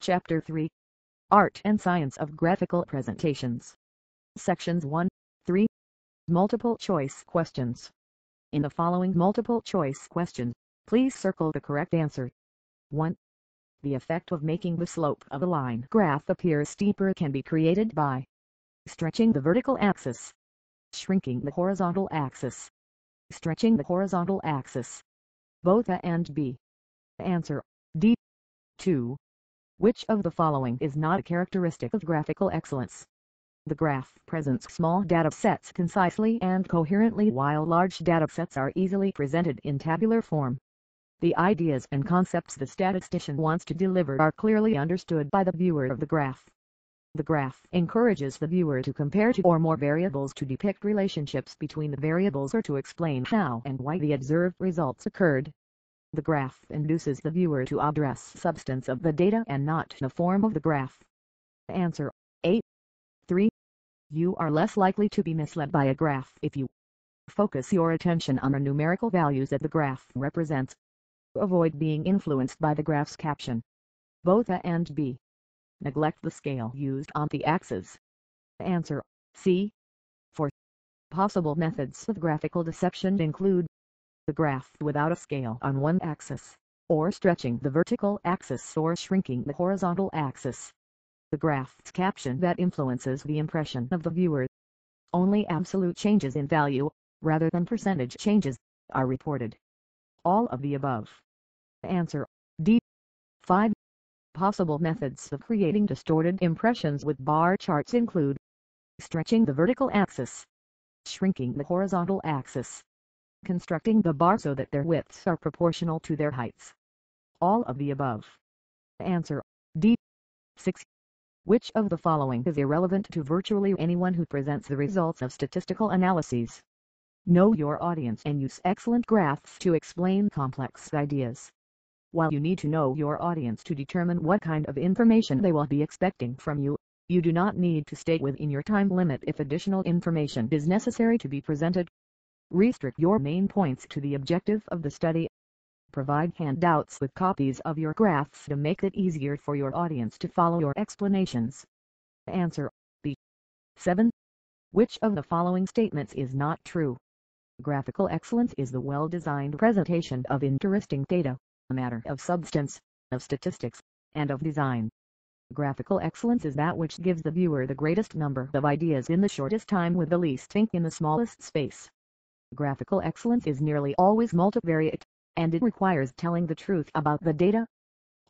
Chapter 3. Art and Science of Graphical Presentations. Sections 1, 3. Multiple choice questions. In the following multiple choice questions, please circle the correct answer. 1. The effect of making the slope of a line graph appear steeper can be created by stretching the vertical axis, shrinking the horizontal axis, stretching the horizontal axis. Both A and B. Answer D. 2. Which of the following is not a characteristic of graphical excellence? The graph presents small data sets concisely and coherently while large data sets are easily presented in tabular form. The ideas and concepts the statistician wants to deliver are clearly understood by the viewer of the graph. The graph encourages the viewer to compare two or more variables to depict relationships between the variables or to explain how and why the observed results occurred. The graph induces the viewer to address substance of the data and not the form of the graph. Answer A. 3. You are less likely to be misled by a graph if you focus your attention on the numerical values that the graph represents. Avoid being influenced by the graph's caption. Both A and B. Neglect the scale used on the axes. Answer C. 4. Possible methods of graphical deception include the graph without a scale on one axis, or stretching the vertical axis or shrinking the horizontal axis. The graph's caption that influences the impression of the viewer. Only absolute changes in value, rather than percentage changes, are reported. All of the above. Answer D. 5. Possible methods of creating distorted impressions with bar charts include stretching the vertical axis, shrinking the horizontal axis, constructing the bar so that their widths are proportional to their heights. All of the above. Answer D. 6. Which of the following is irrelevant to virtually anyone who presents the results of statistical analyses? Know your audience and use excellent graphs to explain complex ideas. While you need to know your audience to determine what kind of information they will be expecting from you, you do not need to stay within your time limit if additional information is necessary to be presented. Restrict your main points to the objective of the study. Provide handouts with copies of your graphs to make it easier for your audience to follow your explanations. Answer B. 7. Which of the following statements is not true? Graphical excellence is the well-designed presentation of interesting data, a matter of substance, of statistics, and of design. Graphical excellence is that which gives the viewer the greatest number of ideas in the shortest time with the least ink in the smallest space. Graphical excellence is nearly always multivariate, and it requires telling the truth about the data.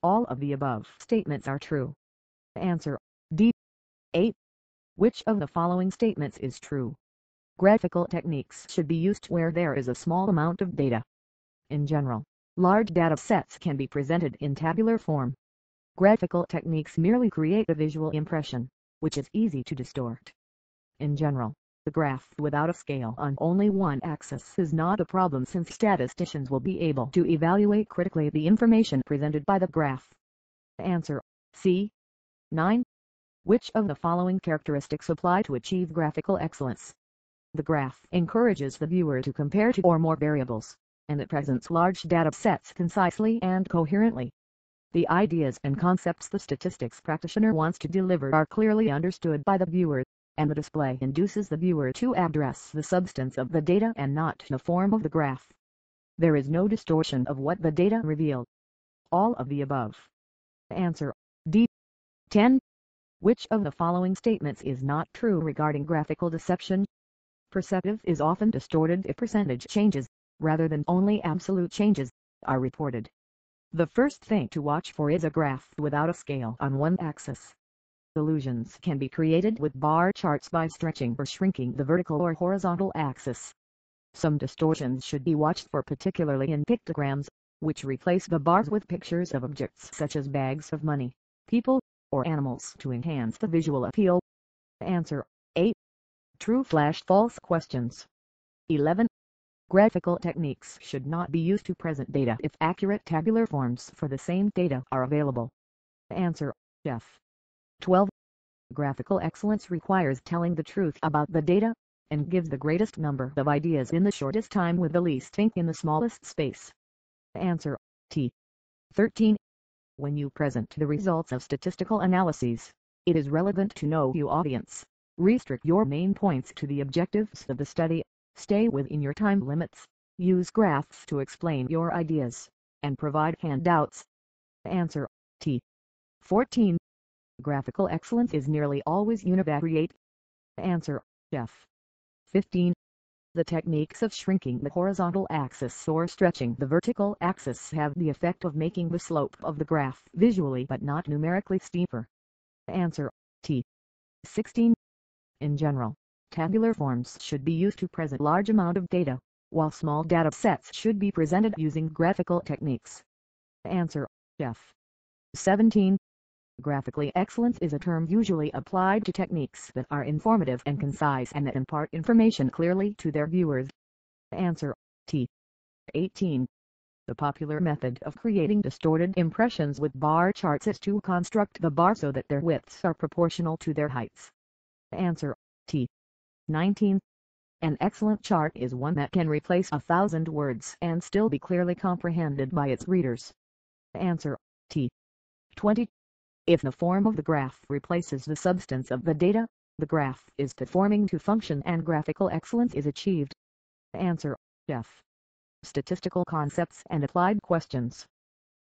All of the above statements are true. Answer D. 8. Which of the following statements is true? Graphical techniques should be used where there is a small amount of data. In general, large data sets can be presented in tabular form. Graphical techniques merely create a visual impression, which is easy to distort. In general, the graph without a scale on only one axis is not a problem since statisticians will be able to evaluate critically the information presented by the graph. Answer C. 9. Which of the following characteristics apply to achieve graphical excellence? The graph encourages the viewer to compare two or more variables, and it presents large data sets concisely and coherently. The ideas and concepts the statistics practitioner wants to deliver are clearly understood by the viewer, and the display induces the viewer to address the substance of the data and not the form of the graph. There is no distortion of what the data reveal. All of the above. Answer D. 10. Which of the following statements is not true regarding graphical deception? Perceptive is often distorted if percentage changes, rather than only absolute changes, are reported. The first thing to watch for is a graph without a scale on one axis. Illusions can be created with bar charts by stretching or shrinking the vertical or horizontal axis. Some distortions should be watched for, particularly in pictograms, which replace the bars with pictures of objects such as bags of money, people, or animals to enhance the visual appeal. Answer A. True/false questions. 11. Graphical techniques should not be used to present data if accurate tabular forms for the same data are available. Answer F. 12. Graphical excellence requires telling the truth about the data, and gives the greatest number of ideas in the shortest time with the least ink in the smallest space. Answer T. 13. When you present the results of statistical analyses, it is relevant to know your audience. Restrict your main points to the objectives of the study, stay within your time limits, use graphs to explain your ideas, and provide handouts. Answer T. 14. Graphical excellence is nearly always univariate. Answer F. 15. The techniques of shrinking the horizontal axis or stretching the vertical axis have the effect of making the slope of the graph visually but not numerically steeper. Answer T. 16. In general, tabular forms should be used to present large amount of data, while small data sets should be presented using graphical techniques. Answer F. 17. Graphically excellence is a term usually applied to techniques that are informative and concise and that impart information clearly to their viewers. Answer T. 18. The popular method of creating distorted impressions with bar charts is to construct the bar so that their widths are proportional to their heights. Answer T. 19. An excellent chart is one that can replace 1,000 words and still be clearly comprehended by its readers. Answer T. 20. If the form of the graph replaces the substance of the data, the graph is performing to function and graphical excellence is achieved. Answer F. Statistical concepts and applied questions.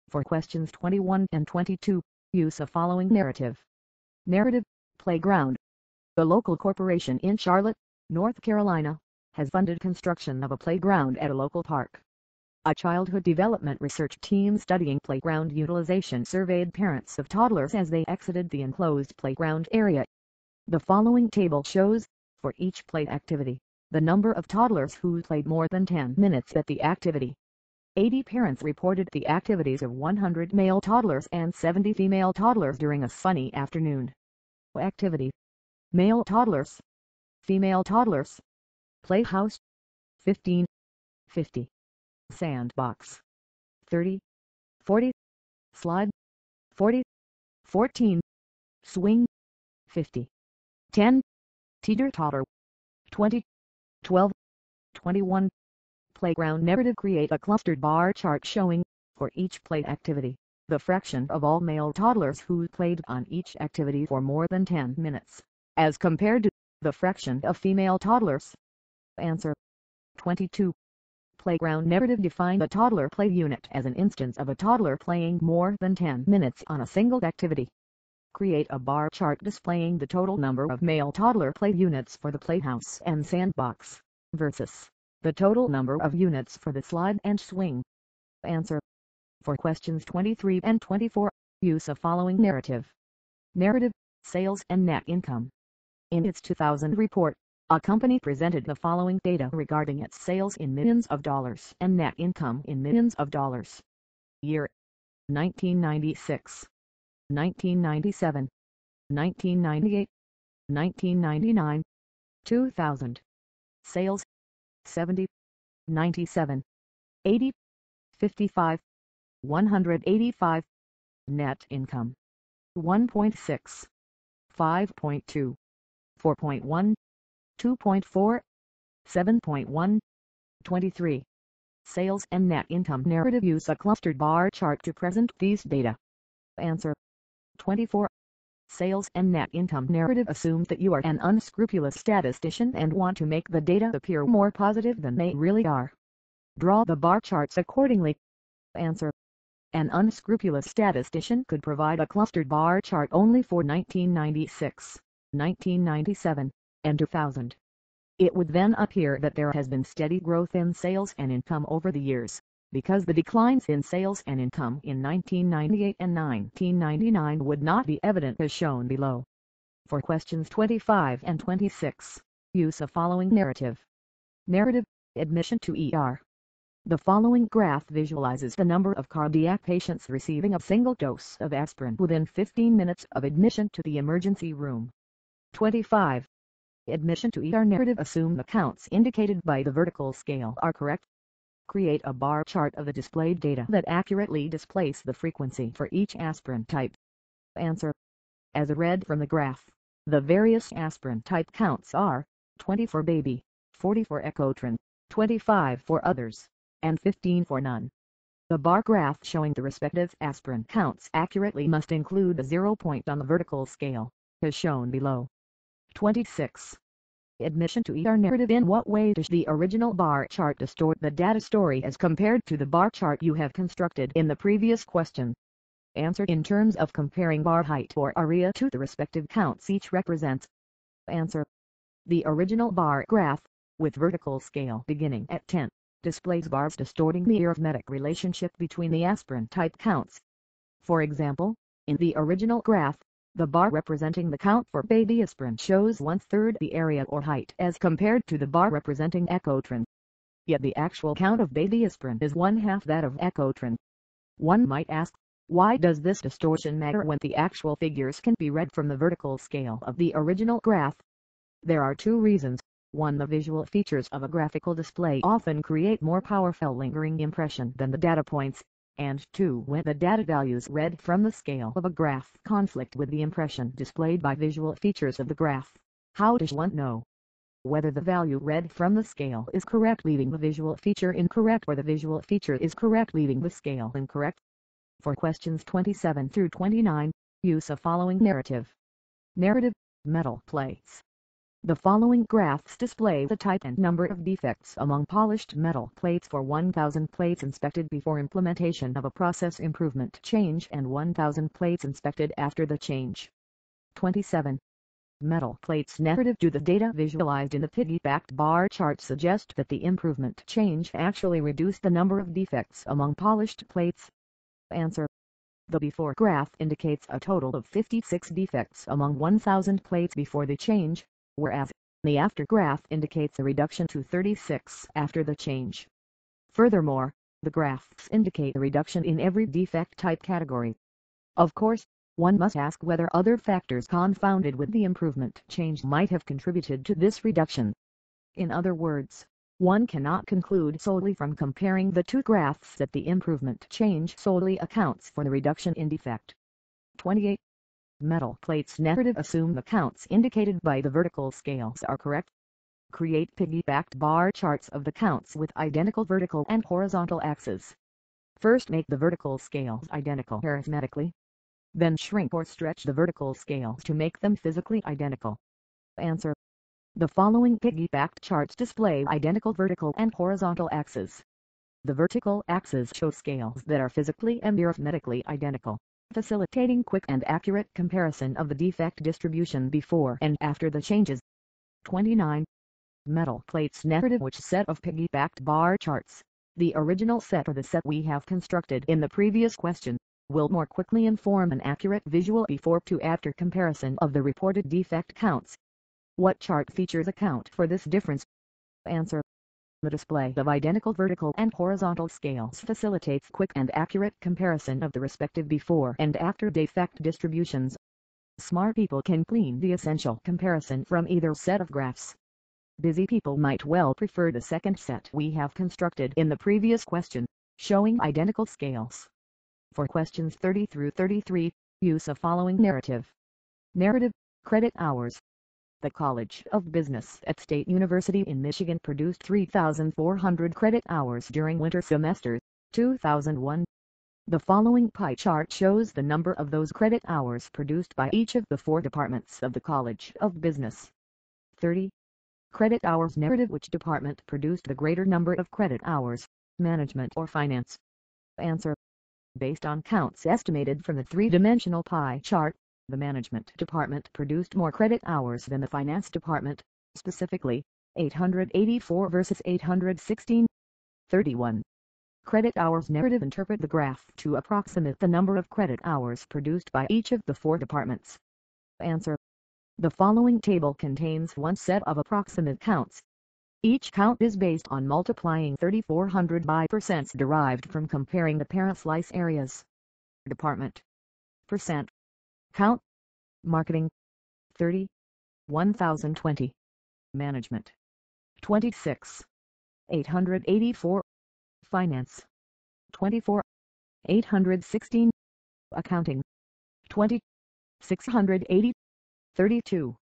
For questions 21 and 22, use the following narrative. Narrative: Playground. The local corporation in Charlotte, North Carolina, has funded construction of a playground at a local park. A childhood development research team studying playground utilization surveyed parents of toddlers as they exited the enclosed playground area. The following table shows, for each play activity, the number of toddlers who played more than 10 minutes at the activity. 80 parents reported the activities of 100 male toddlers and 70 female toddlers during a sunny afternoon. Activity: male toddlers, female toddlers. Playhouse: 15, 50. Sandbox: 30, 40. Slide: 40, 14. Swing: 50, 10. Teeter-totter: 20, 12, 21. Playground narrative: create a clustered bar chart showing, for each play activity, the fraction of all male toddlers who played on each activity for more than 10 minutes, as compared to the fraction of female toddlers. Answer 22. Playground narrative: define the toddler play unit as an instance of a toddler playing more than 10 minutes on a single activity. Create a bar chart displaying the total number of male toddler play units for the playhouse and sandbox, versus the total number of units for the slide and swing. Answer. For questions 23 and 24, use the following narrative. Narrative: Sales and net income. In its 2000 report, a company presented the following data regarding its sales in millions of dollars and net income in millions of dollars. Year: 1996, 1997, 1998, 1999, 2000. Sales: 70, 97, 80, 55, 185. Net income: 1.6, 5.2, 4.1, 2.4, 7.1, 23. Sales and net income narrative: use a clustered bar chart to present these data. Answer. 24. Sales and net income narrative assumes that you are an unscrupulous statistician and want to make the data appear more positive than they really are. Draw the bar charts accordingly. Answer. An unscrupulous statistician could provide a clustered bar chart only for 1996, 1997, and 2000. It would then appear that there has been steady growth in sales and income over the years, because the declines in sales and income in 1998 and 1999 would not be evident as shown below. For questions 25 and 26, use the following narrative. Narrative: Admission to ER. The following graph visualizes the number of cardiac patients receiving a single dose of aspirin within 15 minutes of admission to the emergency room. 25. Admission to ER narrative: assume the counts indicated by the vertical scale are correct. Create a bar chart of the displayed data that accurately displays the frequency for each aspirin type. Answer. As read from the graph, the various aspirin type counts are 20 for baby, 40 for Ecotrin, 25 for others, and 15 for none. The bar graph showing the respective aspirin counts accurately must include a 0 point on the vertical scale, as shown below. 26. Admission to either narrative. In what way does the original bar chart distort the data story as compared to the bar chart you have constructed in the previous question? Answer. In terms of comparing bar height or area to the respective counts each represents. Answer. The original bar graph, with vertical scale beginning at 10, displays bars distorting the arithmetic relationship between the aspirin type counts. For example, in the original graph, the bar representing the count for baby aspirin shows 1/3 the area or height as compared to the bar representing Ecotrin. Yet the actual count of baby aspirin is 1/2 that of Ecotrin. One might ask, why does this distortion matter when the actual figures can be read from the vertical scale of the original graph? There are two reasons. 1. The visual features of a graphical display often create more powerful lingering impression than the data points, and 2. When the data values read from the scale of a graph conflict with the impression displayed by visual features of the graph, how does one know whether the value read from the scale is correct leaving the visual feature incorrect or the visual feature is correct leaving the scale incorrect? For questions 27 through 29, use a following narrative. Narrative: metal plates. The following graphs display the type and number of defects among polished metal plates for 1,000 plates inspected before implementation of a process improvement change and 1,000 plates inspected after the change. 27. Metal plates narrative. Do the data visualized in the piggybacked bar chart suggest that the improvement change actually reduced the number of defects among polished plates? Answer. The before graph indicates a total of 56 defects among 1,000 plates before the change, whereas the after graph indicates a reduction to 36 after the change. Furthermore, the graphs indicate a reduction in every defect type category. Of course, one must ask whether other factors confounded with the improvement change might have contributed to this reduction. In other words, one cannot conclude solely from comparing the two graphs that the improvement change solely accounts for the reduction in defect. 28. Metal plates narrative. Assume the counts indicated by the vertical scales are correct. Create piggybacked bar charts of the counts with identical vertical and horizontal axes. First make the vertical scales identical arithmetically. Then shrink or stretch the vertical scales to make them physically identical. Answer. The following piggybacked charts display identical vertical and horizontal axes. The vertical axes show scales that are physically and arithmetically identical, facilitating quick and accurate comparison of the defect distribution before and after the changes. 29. Metal plates narrative. Which set of piggybacked bar charts, the original set or the set we have constructed in the previous question, will more quickly inform an accurate visual before to after comparison of the reported defect counts? What chart features a count for this difference? Answer. The display of identical vertical and horizontal scales facilitates quick and accurate comparison of the respective before and after defect distributions. Smart people can glean the essential comparison from either set of graphs. Busy people might well prefer the second set we have constructed in the previous question, showing identical scales. For questions 30 through 33, use a following narrative. Narrative: credit hours. The College of Business at State University in Michigan produced 3,400 credit hours during winter semester 2001. The following pie chart shows the number of those credit hours produced by each of the 4 departments of the College of Business. 30. Credit hours narrative. Which department produced the greater number of credit hours, management or finance? Answer. Based on counts estimated from the 3-dimensional pie chart, the management department produced more credit hours than the finance department, specifically, 884 versus 816. 31. Credit hours narrative. Interpret the graph to approximate the number of credit hours produced by each of the 4 departments. Answer. The following table contains one set of approximate counts. Each count is based on multiplying 3,400 by percents derived from comparing the parent slice areas. Department. Percent. Count. Marketing. 30. 1,020. Management. 26. 884. Finance. 24. 816. Accounting. 20. 680. 32.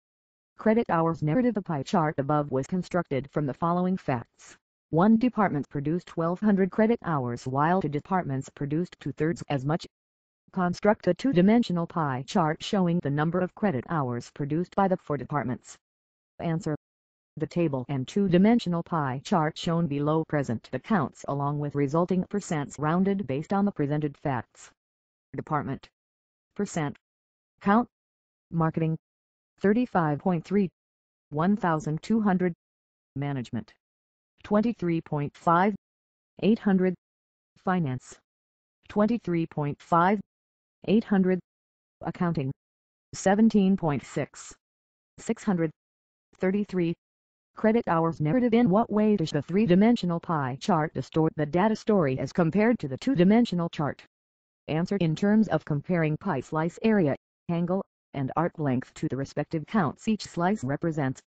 Credit hours narrative. The pie chart above was constructed from the following facts. One department produced 1,200 credit hours while two departments produced two-thirds as much. Construct a two-dimensional pie chart showing the number of credit hours produced by the four departments. Answer. The table and two-dimensional pie chart shown below present the counts along with resulting percents rounded based on the presented facts. Department. Percent. Count. Marketing. 35.3. 1,200. Management. 23.5. 800. Finance. 23.5. 800. Accounting. 17.6. 600. 33. Credit hours narrative. In what way does the three-dimensional pie chart distort the data story as compared to the two-dimensional chart? Answer. In terms of comparing pie slice area, angle, and arc length to the respective counts each slice represents.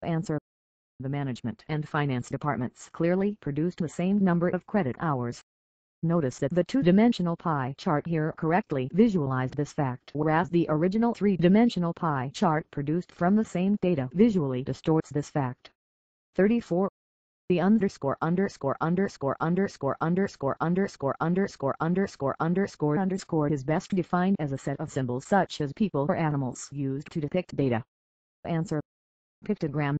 Answer. The management and finance departments clearly produced the same number of credit hours. Notice that the two-dimensional pie chart here correctly visualized this fact, whereas the original three-dimensional pie chart produced from the same data visually distorts this fact. 34. The underscore is best defined as a set of symbols such as people or animals used to depict data. Answer. Pictogram.